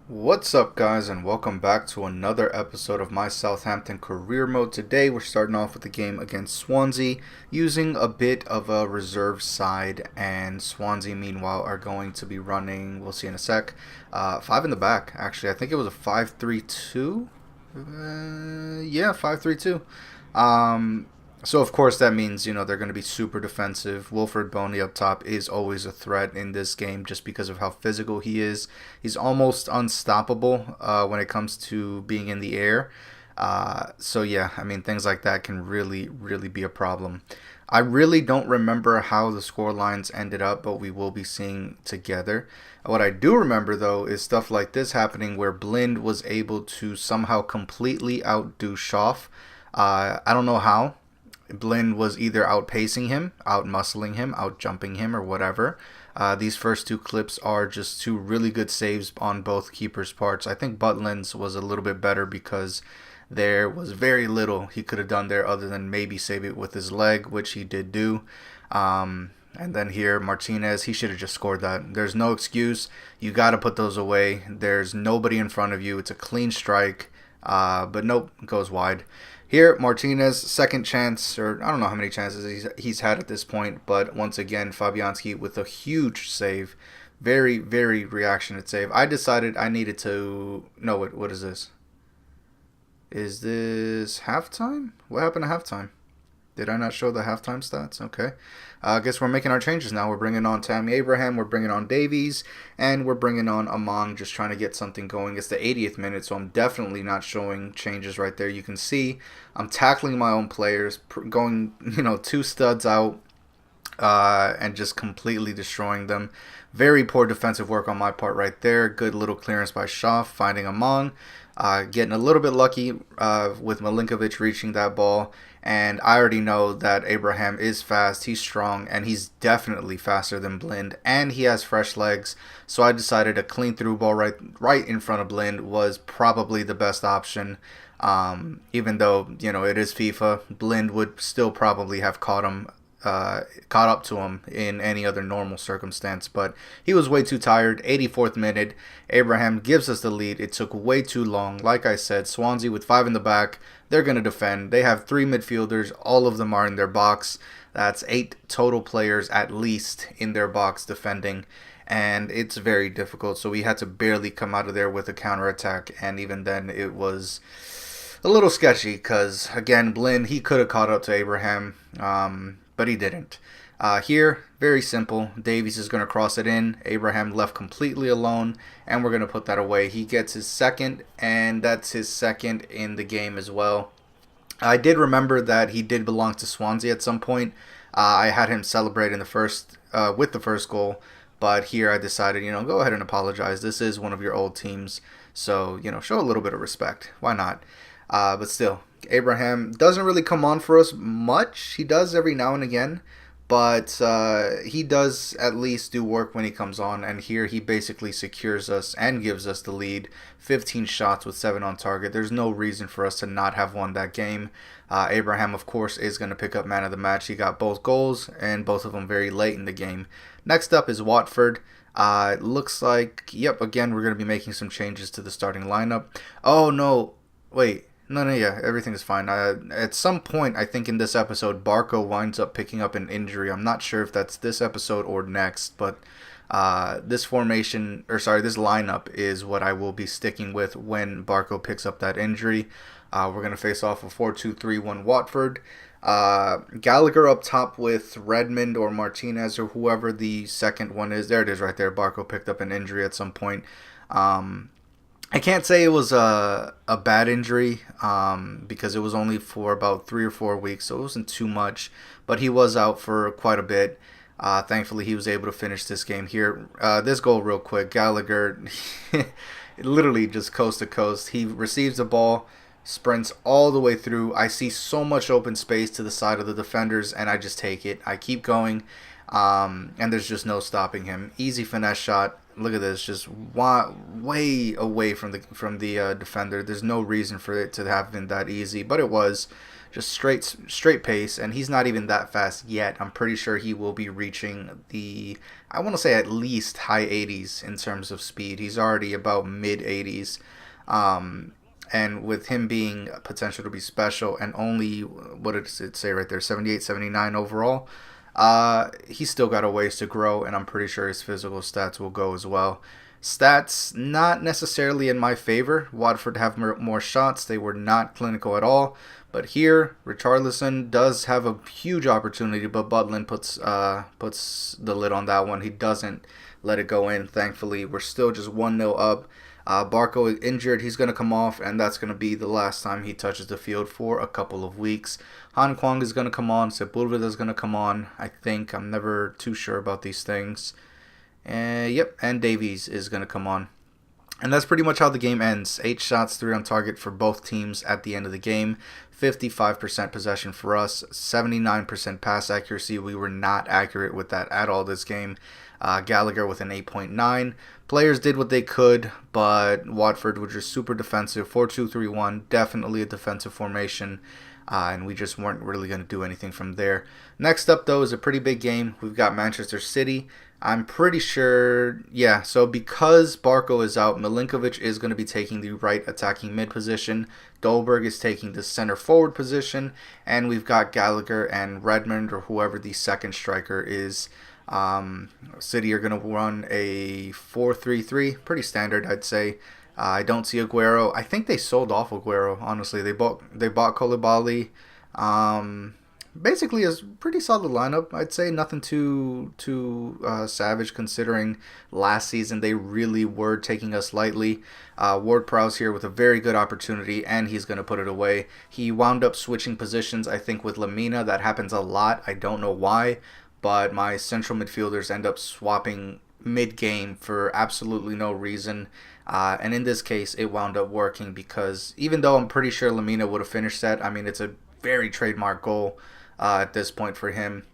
What's up, guys, and welcome back to another episode of my Southampton career mode. Today, we're starting off with the game against Swansea using a bit of a reserve side, and Swansea, meanwhile, are going to be running, we'll see in a sec, five in the back, actually. I think it was a 5-3-2. Yeah, 5-3-2. So of course that means they're going to be super defensive. Wilfred Boney up top is always a threat in this game just because of how physical he is. He's almost unstoppable when it comes to being in the air. So yeah, I mean things like that can really be a problem. I really don't remember how the score lines ended up, but we will be seeing together. What I do remember though is stuff like this happening where Blind was able to somehow completely outdo Schaff. I don't know how. Blind was either outpacing him, outmuscling him, outjumping him, or whatever. These first two clips are just two really good saves on both keepers' parts. I think Butland's was a little bit better because there was very little he could have done there other than maybe save it with his leg, which he did do. And then here, Martinez, he should have just scored that. There's no excuse. You got to put those away. There's nobody in front of you. It's a clean strike. But nope, goes wide. Here, Martinez, second chance, or I don't know how many chances he's had at this point, but once again, Fabianski with a huge save. Very reactionate save. I decided I needed to... No, what is this? Is this halftime? What happened to halftime? Did I not show the halftime stats? Okay. I guess we're making our changes now. We're bringing on Tammy Abraham, we're bringing on Davies, and we're bringing on Among, just trying to get something going. It's the 80th minute, so I'm definitely not showing changes right there. You can see I'm tackling my own players, going, two studs out, and just completely destroying them. Very poor defensive work on my part right there. Good little clearance by Schaff, finding Among. Getting a little bit lucky with Milinkovic reaching that ball. And I already know that Abraham is fast, he's strong, and he's definitely faster than Blind. And he has fresh legs. So I decided a clean through ball right in front of Blind was probably the best option. Even though, it is FIFA, Blind would still probably have caught up to him in any other normal circumstance, but he was way too tired. 84th minute, Abraham gives us the lead. It took way too long. Like I said, Swansea with five in the back, they're going to defend. They have three midfielders. All of them are in their box. That's 8 total players at least in their box defending, and it's very difficult. So we had to barely come out of there with a counterattack, and even then it was a little sketchy because, again, Blind, he could have caught up to Abraham, but he didn't. Here, very simple. Davies is going to cross it in. Abraham left completely alone, and we're going to put that away. He gets his second, and that's his second in the game as well. I did remember that he did belong to Swansea at some point. I had him celebrate in the first with the first goal, but here I decided, go ahead and apologize. This is one of your old teams, so, show a little bit of respect. Why not? But still, Abraham doesn't really come on for us much. He does every now and again, but he does at least do work when he comes on, and here he basically secures us and gives us the lead. 15 shots with 7 on target. There's no reason for us to not have won that game. Abraham, of course, is going to pick up man of the match. He got both goals, and both of them very late in the game. Next up is Watford. It looks like, yep, again, we're going to be making some changes to the starting lineup. Oh, no, wait. No, yeah, everything is fine. At some point, I think in this episode, Barco winds up picking up an injury. I'm not sure if that's this episode or next, but this lineup is what I will be sticking with when Barco picks up that injury. We're going to face off a 4-2-3-1 Watford. Gallagher up top with Redmond or Martinez or whoever the second one is. There it is right there. Barco picked up an injury at some point. I can't say it was a bad injury because it was only for about 3 or 4 weeks, so it wasn't too much. But he was out for quite a bit. Thankfully, he was able to finish this game here. This goal real quick. Gallagher, literally just coast to coast. He receives the ball, sprints all the way through. I see so much open space to the side of the defenders, and I just take it. I keep going. And there's just no stopping him. Easy finesse shot. Look at this, just way away from the defender. There's no reason for it to have been that easy, but it was just straight pace, and he's not even that fast yet. I'm pretty sure he will be reaching I want to say at least high 80s in terms of speed. He's already about mid 80s. And with him being potential to be special and only, what does it say right there, 78, 79 overall, he's still got a ways to grow, and I'm pretty sure his physical stats will go as well. Stats not necessarily in my favor. Watford have more shots. They were not clinical at all. But here, Richarlison does have a huge opportunity, but Butlin puts the lid on that one. He doesn't let it go in, thankfully. We're still just 1-0 up. Barco is injured. He's going to come off, and that's going to be the last time he touches the field for a couple of weeks. Han Kwang is going to come on. Sepulveda is going to come on, I think. I'm never too sure about these things. Yep, and Davies is going to come on. And that's pretty much how the game ends. 8 shots, 3 on target for both teams at the end of the game. 55% possession for us, 79% pass accuracy. We were not accurate with that at all this game. Gallagher with an 8.9. Players did what they could, but Watford were just super defensive. 4-2-3-1, definitely a defensive formation. And we just weren't really going to do anything from there. Next up, though, is a pretty big game. We've got Manchester City. I'm pretty sure, yeah, so because Barco is out, Milinkovic is going to be taking the right attacking mid position. Dolberg is taking the center forward position. And we've got Gallagher and Redmond, or whoever the second striker is. City are going to run a 4-3-3, pretty standard, I'd say. I don't see Aguero. I think they sold off Aguero, honestly. They bought Koulibaly. Basically, a pretty solid lineup, I'd say. Nothing too savage, considering last season they really were taking us lightly. Ward-Prowse here with a very good opportunity, and he's going to put it away. He wound up switching positions, I think, with Lamina. That happens a lot. I don't know why, but my central midfielders end up swapping mid-game for absolutely no reason. And in this case, it wound up working because even though I'm pretty sure Lamina would have finished that, I mean, it's a very trademark goal at this point for him.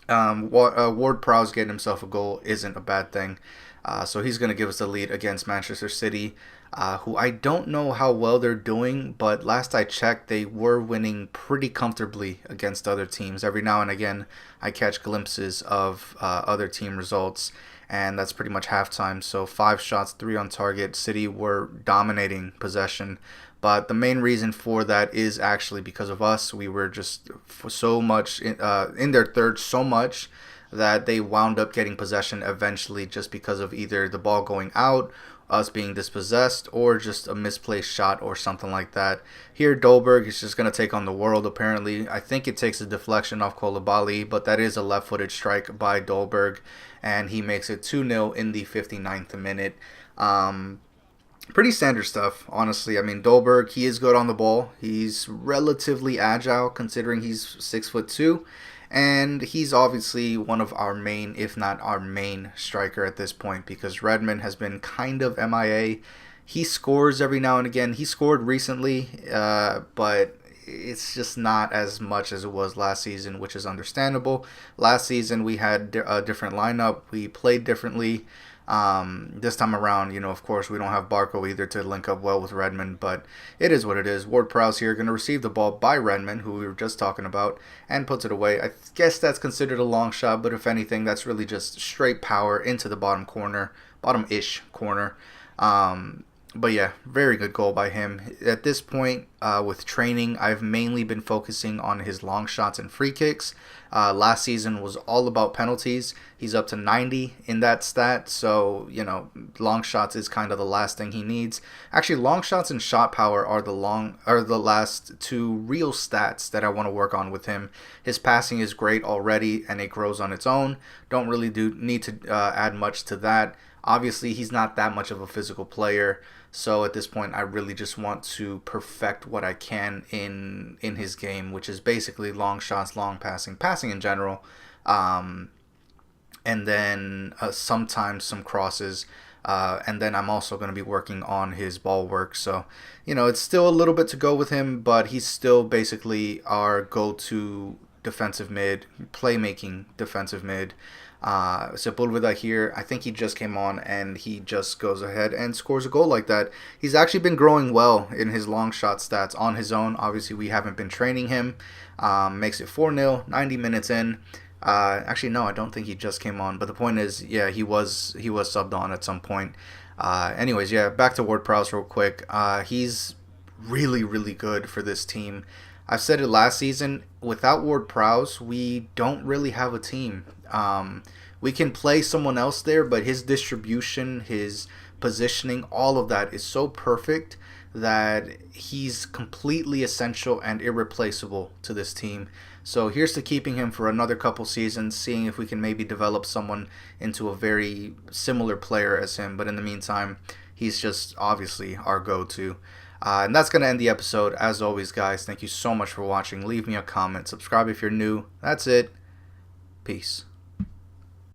Ward-Prowse getting himself a goal isn't a bad thing. So he's going to give us the lead against Manchester City, who I don't know how well they're doing, but last I checked, they were winning pretty comfortably against other teams. Every now and again, I catch glimpses of other team results, and that's pretty much halftime. So 5 shots, 3 on target. City were dominating possession. But the main reason for that is actually because of us. We were just so much in their third so much that they wound up getting possession eventually just because of either the ball going out, us being dispossessed, or just a misplaced shot or something like that. Here, Dolberg is just going to take on the world, apparently. I think it takes a deflection off Koulibaly, but that is a left-footed strike by Dolberg, and he makes it 2-0 in the 59th minute. Pretty standard stuff, honestly. I mean, Dolberg, he is good on the ball. He's relatively agile, considering he's 6'2", and he's obviously one of our main, if not our main, striker at this point, because Redmond has been kind of MIA. He scores every now and again. He scored recently, but it's just not as much as it was last season, which is understandable. Last season, we had a different lineup. We played differently. This time around, of course, we don't have Barco either to link up well with Redmond, but it is what it is. Ward-Prowse here going to receive the ball by Redmond, who we were just talking about, and puts it away. I guess that's considered a long shot, but if anything, that's really just straight power into the bottom-ish corner. But yeah, very good goal by him. At this point, with training, I've mainly been focusing on his long shots and free kicks. Last season was all about penalties. He's up to 90 in that stat, so, long shots is kind of the last thing he needs. Actually, long shots and shot power are the last 2 real stats that I want to work on with him. His passing is great already, and it grows on its own. Don't really need to add much to that. Obviously, he's not that much of a physical player, so at this point, I really just want to perfect what I can in his game, which is basically long shots, long passing in general, and then sometimes some crosses, and then I'm also going to be working on his ball work. So, it's still a little bit to go with him, but he's still basically our go-to defensive mid, playmaking defensive mid. Sepulveda here, I think he just came on and he just goes ahead and scores a goal like that. He's actually been growing well in his long shot stats on his own. Obviously, we haven't been training him. Makes it 4-0, 90 minutes in. Actually, no, I don't think he just came on. But the point is, yeah, he was subbed on at some point. Anyways, yeah, back to Ward-Prowse real quick. He's really, really good for this team. I've said it last season, without Ward-Prowse, we don't really have a team. We can play someone else there, but his distribution, his positioning, all of that is so perfect that he's completely essential and irreplaceable to this team. So here's to keeping him for another couple seasons, seeing if we can maybe develop someone into a very similar player as him. But in the meantime, he's just obviously our go-to. And that's going to end the episode. As always, guys, thank you so much for watching. Leave me a comment. Subscribe if you're new. That's it. Peace.